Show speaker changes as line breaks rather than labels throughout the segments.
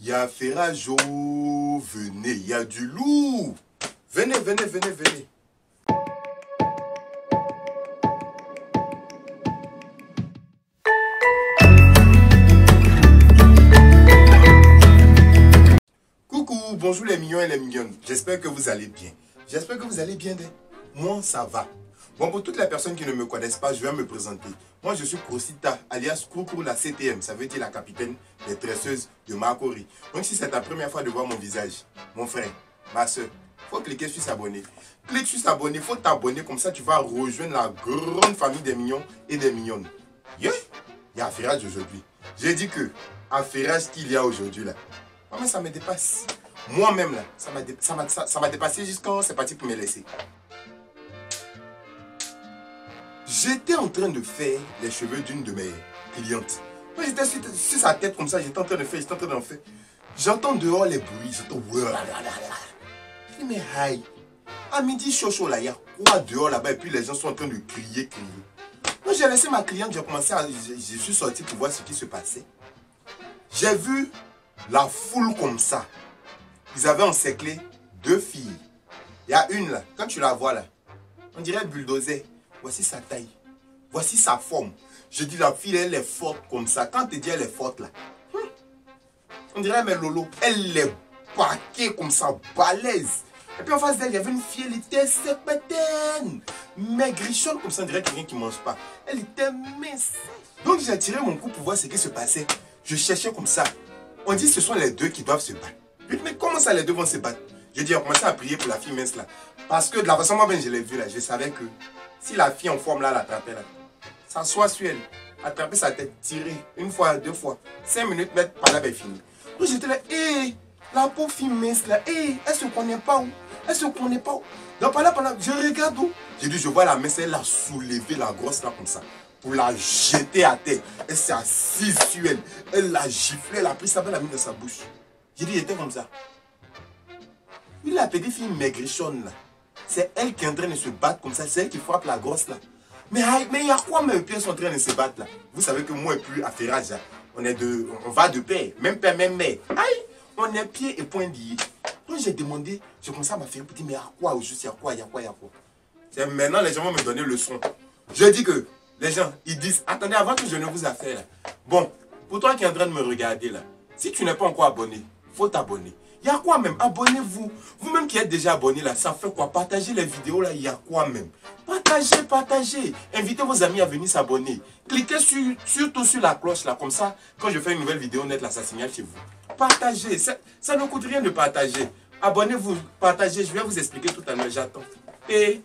Y'a Ferrajo, venez, il y a du loup. Venez, venez, venez, venez. Coucou, bonjour les mignons et les mignonnes. J'espère que vous allez bien. J'espère que vous allez bien. Moi, ça va. Bon, pour toutes les personnes qui ne me connaissent pas, je vais me présenter. Moi, je suis Crocita, alias Coucou la CTM. Ça veut dire la capitaine des tresseuses de Makori. Donc, si c'est ta première fois de voir mon visage, mon frère, ma soeur, il faut cliquer sur s'abonner. Clique sur s'abonner, il faut t'abonner. Comme ça, tu vas rejoindre la grande famille des mignons et des mignonnes. Yeah. Il y a affairage aujourd'hui. J'ai dit que affairage qu'il y a aujourd'hui là. Mais ça me dépasse. Moi-même là, ça m'a dépassé jusqu'à c'est parti pour me laisser. J'étais en train de faire les cheveux d'une de mes clientes. Moi j'étais sur sa tête comme ça, j'étais en train de faire, J'entends dehors les bruits, j'entends. Je dis mais aïe, à midi chaud là, il y a quoi dehors là-bas et puis les gens sont en train de crier. Moi j'ai laissé ma cliente, je suis sorti pour voir ce qui se passait. J'ai vu la foule comme ça. Ils avaient encerclé deux filles. Il y a une là, quand tu la vois là, on dirait bulldozer. Voici sa taille. Voici sa forme. Je dis la fille, elle est forte comme ça. Quand tu dis elle est forte là, on dirait mais Lolo. Elle est paquée comme ça, balèze. Et puis en face d'elle, il y avait une fille, elle était sépétaine. Maigrichonne comme ça, on dirait quelqu'un qui ne mange pas. Elle était mince. Donc j'ai tiré mon coup pour voir ce qui se passait. Je cherchais comme ça. On dit que ce sont les deux qui doivent se battre. Je dis mais comment ça les deux vont se battre? Je dis on commençait à prier pour la fille mince là. Parce que de la façon moi-même je l'ai vue là, je savais que si la fille en forme là l'attrapait là, s'assoit sur elle, attraper sa tête, tirer une fois, deux fois, 5 minutes, mettre par là, ben fini. Donc j'étais là, hé, la pauvre fille mince là, hé, elle se connaît pas où? Elle se connaît pas où? Donc par là, je regarde où? J'ai dit, je vois la mince, elle a soulevé la grosse là comme ça, pour la jeter à terre. Elle s'est assise sur elle, elle l'a giflé, elle a pris ça, elle l'a mis dans sa bouche. J'ai dit, il était comme ça. Oui, la petite fille maigrichonne là. C'est elle qui est en train de se battre comme ça. C'est elle qui frappe la grosse là. Mais il y a quoi mes pieds sont en train de se battre là? Vous savez que moi et puis affairage, on va de pair. Même père, même mère. Aïe, on est pieds et poings liés. Donc j'ai demandé, j'ai commencé à m'affaire petit, mais il y a quoi au juste? Il y a quoi? C'est maintenant les gens vont me donner le son. Je dis que les gens, ils disent, attendez, avant que je ne vous affaire là. Bon, pour toi qui es en train de me regarder là, si tu n'es pas encore abonné, il faut t'abonner. Il y a quoi même? Abonnez-vous. Vous-même qui êtes déjà abonné là, ça fait quoi? Partagez les vidéos là, il y a quoi même? Partagez. Invitez vos amis à venir s'abonner. Cliquez surtout sur la cloche là, comme ça, quand je fais une nouvelle vidéo net là, ça signale chez vous. Partagez, ça ne coûte rien de partager. Abonnez-vous, partagez, je vais vous expliquer tout à l'heure, j'attends. Et...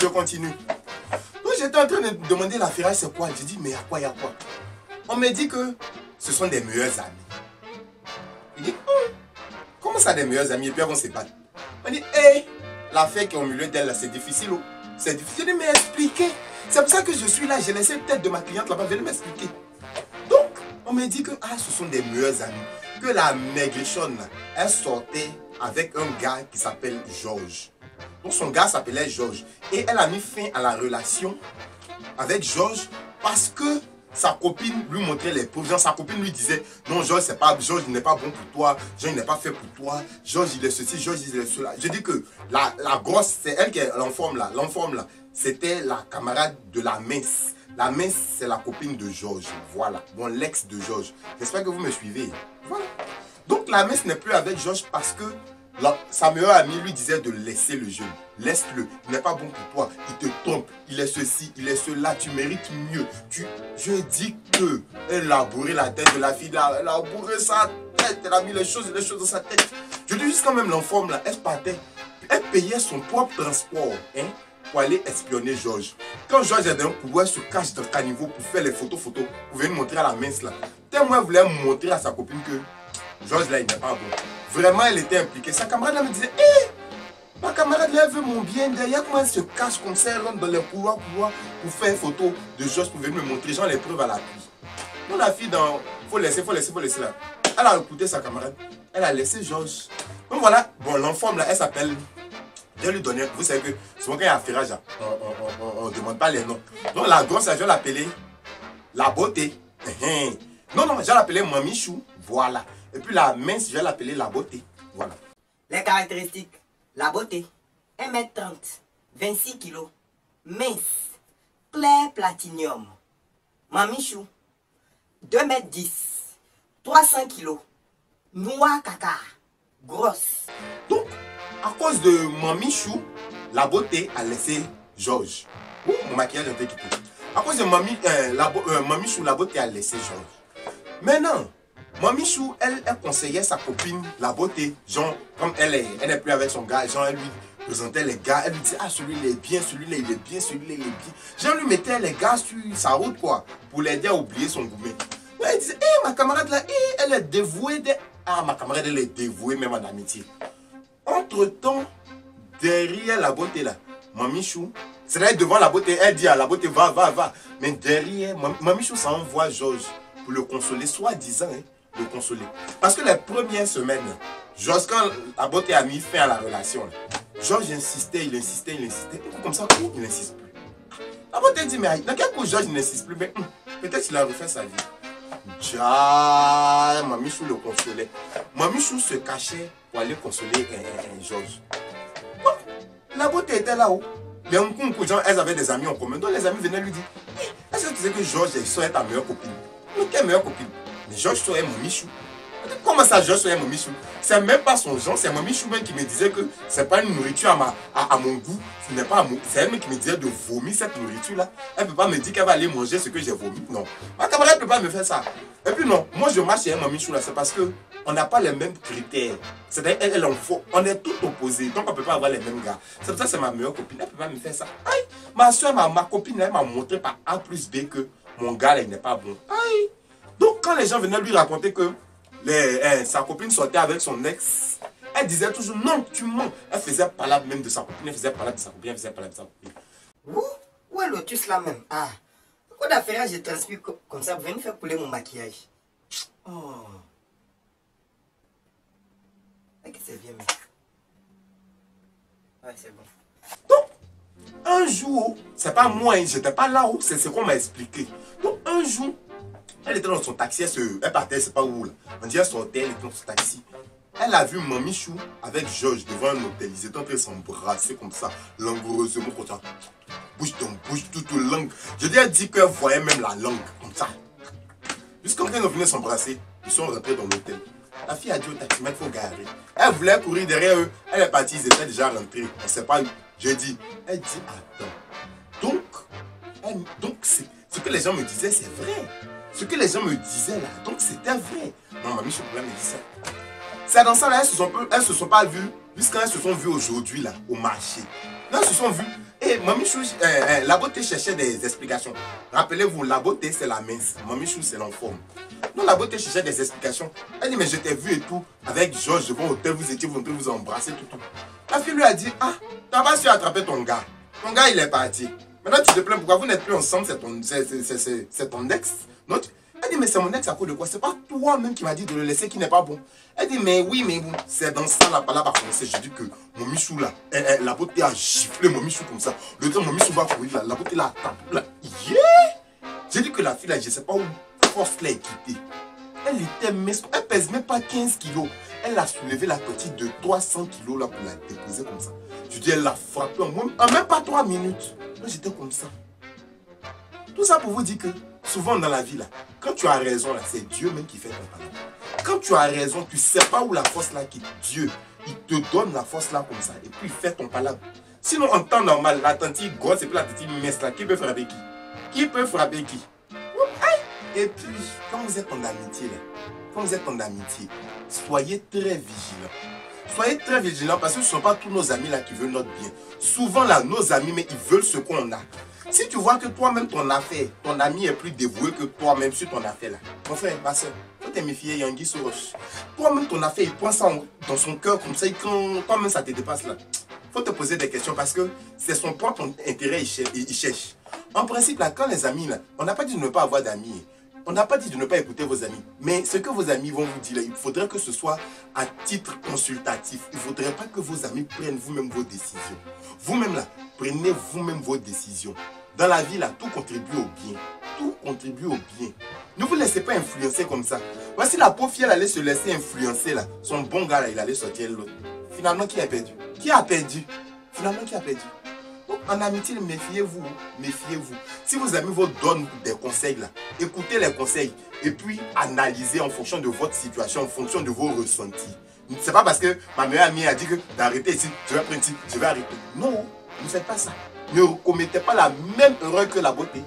je continue. J'étais en train de demander la ferraille c'est quoi. J'ai dit mais il y a quoi? On me dit que ce sont des meilleurs amis. Il dit comment ça des meilleurs amis et puis elles vont se battre? On dit hé, l'affaire qui est au milieu d'elle c'est difficile. C'est difficile de m'expliquer. C'est pour ça que je suis là. J'ai laissé peut-être de ma cliente là-bas venir m'expliquer. Donc on me dit que ce sont des meilleurs amis. Que la maigrichonne elle sortait avec un gars qui s'appelle Georges. Donc son gars s'appelait Georges. Et elle a mis fin à la relation avec Georges parce que sa copine lui montrait les preuves. Sa copine lui disait non, Georges n'est pas bon pour toi, Georges n'est pas fait pour toi, Georges il est ceci, Georges il est cela. Je dis que la grosse, c'est elle qui est l'enforme là. L'enforme là, c'était la camarade de la mince. La mince, c'est la copine de Georges. Voilà. Bon, l'ex de Georges. J'espère que vous me suivez. Voilà. Donc la mince n'est plus avec Georges parce que sa meilleure amie lui disait de laisser le jeune. Laisse-le, il n'est pas bon pour toi, il te trompe, il est ceci, il est cela, tu mérites mieux. Je dis que elle a bourré la tête de la fille, elle a bourré sa tête, elle a mis les choses dans sa tête. Je dis juste quand même l'enfant là, elle partait, elle payait son propre transport pour aller espionner Georges. Quand Georges est dans un couloir, elle se cache dans le caniveau pour faire les photos, pour venir montrer à la mince là. Tellement elle voulait montrer à sa copine que Georges là il n'est pas bon. Vraiment, elle était impliquée. Sa camarade là me disait, hé, ma camarade là, elle veut mon bien. Derrière, comment elle se cache comme ça, elle rentre dans les couloirs pour faire une photo de Georges pour venir me montrer, genre les preuves à l'appui. Donc la fille, faut laisser là. Elle a écouté sa camarade. Elle a laissé Georges. Donc voilà, bon, l'enfant là, elle s'appelle Je vais lui donner, vous savez que souvent quand il y a affairage, on ne demande pas les noms. Donc la grosse, je vais l'appeler la beauté. Non, non, je vais l'appeler Mamichou. Voilà. Et puis la mince, je vais l'appeler la beauté. Voilà.
Les caractéristiques. La beauté. 1m30. 26 kg. Mince. Clair platinium. Mamichou. 2m10. 300 kg. Noir caca. Grosse.
Donc, à cause de Mamichou, la beauté a laissé Georges. Mon maquillage a été quitté. À cause de Mamichou, la beauté a laissé Georges. Maintenant, Mamichou, elle conseillait sa copine, la beauté. Genre, comme elle n'est plus avec son gars, genre, elle lui présentait les gars. Elle lui disait, ah, celui-là il est bien, celui-là il est bien, celui-là il est bien. Genre, lui mettait les gars sur sa route, quoi, pour l'aider à oublier son gourmet. Elle disait, hé, ma camarade là, elle est dévouée. Ah, ma camarade, elle est dévouée même en amitié. Entre-temps, derrière la beauté là, Mamichou, c'est-à-dire devant la beauté, elle dit à la beauté, va, va, va. Mais derrière, Mamichou, ça envoie Georges pour le consoler, soi-disant, hein, le consoler. Parce que les premières semaines, Georges, quand la beauté a mis fin à la relation, Georges insistait, il insistait, il insistait. Et comme ça, il n'insiste plus. La beauté dit, mais dans quel coup Georges n'insiste plus? Mais peut-être qu'il a refait sa vie. Mamichou le consolait. Mamichou se cachait pour aller consoler Georges. Bon, la beauté était là-haut. Les gens, elles avaient des amis en commun. Donc les amis venaient lui dire, est-ce que tu sais que Georges serait ta meilleure copine? Mais quelle meilleure copine? Mais Georges serait Mamichou. Comment ça, Georges serait Mamichou? C'est même pas son genre, c'est Mamichou même qui me disait que c'est pas une nourriture à mon goût. C'est elle même qui me disait de vomir cette nourriture-là. Elle ne peut pas me dire qu'elle va aller manger ce que j'ai vomi. Non. Ma camarade ne peut pas me faire ça. Et puis non, moi je marche chez Mamichou là, c'est parce que on n'a pas les mêmes critères. C'est-à-dire, elle en faut. On est tout opposés. Donc on ne peut pas avoir les mêmes gars. C'est pour ça que c'est ma meilleure copine. Elle ne peut pas me faire ça. Aïe, ma soeur, ma copine, elle m'a montré par A plus B que mon gars là, il n'est pas bon. Aïe. Donc quand les gens venaient lui raconter que sa copine sortait avec son ex, elle disait toujours non, tu mens. Elle faisait palabre même de sa copine, elle faisait palabre de sa copine, elle faisait palabre de sa copine.
Où est Lotus là même? Ah, pourquoi d'affaire je transpire comme ça? Vous venez faire couler mon maquillage. Oh. Ok, c'est bien, mais. Ouais, c'est bon.
Donc, un jour, c'est pas moi, j'étais pas là-haut, c'est ce qu'on m'a expliqué. Donc, un jour, elle était dans son taxi, elle partait, c'est pas où là. On dit elle sortait, elle était dans son taxi. Elle a vu Mamichou avec Georges devant un hôtel. Ils étaient en train de s'embrasser comme ça, langoureusement comme ça. Bouge ton bouge, toute langue. Je lui ai dit qu'elle voyait même la langue, comme ça. Jusqu'en train de venir s'embrasser, ils sont rentrés dans l'hôtel. La fille a dit au taximètre, il faut garer. Elle voulait courir derrière eux. Elle est partie, ils étaient déjà rentrés. On ne sait pas où. J'ai dit, elle dit, attends. Donc ce que les gens me disaient, c'est vrai. Ce que les gens me disaient là, donc c'était vrai. Non, Mamichou me dit ça. C'est dans ça là, elles se sont pas vues, jusqu'à elles se sont vues aujourd'hui là, au marché. Là, elles se sont vues. Et Mamichou, la beauté cherchait des explications. Rappelez-vous, la beauté c'est la mince, Mamichou c'est l'enforme. Donc la beauté cherchait des explications. Elle dit, mais je t'ai vu et tout, avec Georges devant l'hôtel, vous étiez en train de vous embrasser, tout. La fille lui a dit, ah, t'as pas su attraper ton gars. Ton gars il est parti. Maintenant tu te plains pourquoi vous n'êtes plus ensemble, c'est ton ex. Non, elle dit, mais c'est mon ex à cause de quoi? C'est pas toi-même qui m'a dit de le laisser qui n'est pas bon. Elle dit, mais oui, mais bon, c'est dans ça la palabre a commencé. J'ai dit que mon Michou là, la beauté a giflé mon Michou comme ça. Le temps mon Michou va courir là, la beauté là, là, yeah! J'ai dit que la fille là, je sais pas où, force là est quittée. Elle était mince, elle pèse même pas 15 kilos. Elle a soulevé la petite de 300 kilos là pour la déposer comme ça. Je dis, elle l'a frappé en même pas 3 minutes. Moi j'étais comme ça. Tout ça pour vous dire que souvent dans la vie là, quand tu as raison là, c'est Dieu même qui fait ton palabre. Quand tu as raison, tu sais pas où la force là quitte. Dieu, il te donne la force là comme ça et puis il fait ton palabre. Sinon en temps normal, la tantille grosse et puis la tantille mince là, qui peut frapper qui? Qui peut frapper qui? Et puis, quand vous êtes en amitié là, quand vous êtes en amitié, soyez très vigilants. Soyez très vigilants parce que ce ne sont pas tous nos amis là qui veulent notre bien. Souvent là, nos amis, mais ils veulent ce qu'on a. Si tu vois que toi-même ton affaire, ton ami est plus dévoué que toi-même sur ton affaire là, mon frère, ma soeur, faut te méfier, Yangui Soros. Toi-même ton affaire, il prend ça dans son cœur comme ça, et quand toi-même ça te dépasse là, faut te poser des questions parce que c'est son propre intérêt, il cherche. En principe là, quand les amis là, on n'a pas dit de ne pas avoir d'amis. On n'a pas dit de ne pas écouter vos amis. Mais ce que vos amis vont vous dire, là, il faudrait que ce soit à titre consultatif. Il ne faudrait pas que vos amis prennent vous-même vos décisions. Vous-même là, prenez vous-même vos décisions. Dans la vie là, tout contribue au bien. Tout contribue au bien. Ne vous laissez pas influencer comme ça. Voici la pauvre fille, elle allait se laisser influencer là. Son bon gars là, il allait sortir l'autre. Finalement, qui a perdu? Qui a perdu? Finalement, qui a perdu? Donc, en amitié, méfiez-vous. Méfiez-vous. Si vos amis vous donnent des conseils là, écoutez les conseils et puis analysez en fonction de votre situation, en fonction de vos ressentis. C'est pas parce que ma meilleure amie a dit que d'arrêter ici, je vais prendre ici, je vais arrêter. Non, ne faites pas ça. Ne commettez pas la même erreur que la beauté.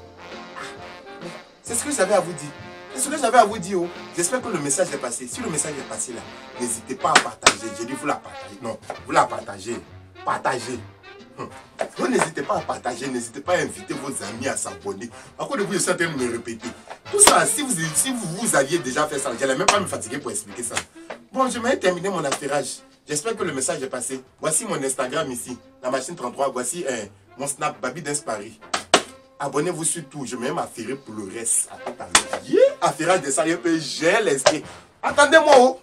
C'est ce que j'avais à vous dire. C'est ce que j'avais à vous dire. Oh. J'espère que le message est passé. Si le message est passé là, n'hésitez pas à partager. J'ai dit vous la partagez. Non, vous la partagez. Partagez. Vous n'hésitez pas à partager, n'hésitez pas à inviter vos amis à s'abonner. À cause de vous, je suis en train de me répéter. Tout ça, si vous aviez déjà fait ça, je n'allais même pas me fatiguer pour expliquer ça. Bon, je vais terminer mon affairage. J'espère que le message est passé. Voici mon Instagram ici, la machine 33. Voici mon Snap, Baby Dance Paris. Abonnez-vous sur tout. Je vais même affairer pour le reste. Affairage de ça, j'ai l'esprit. Attendez-moi, oh.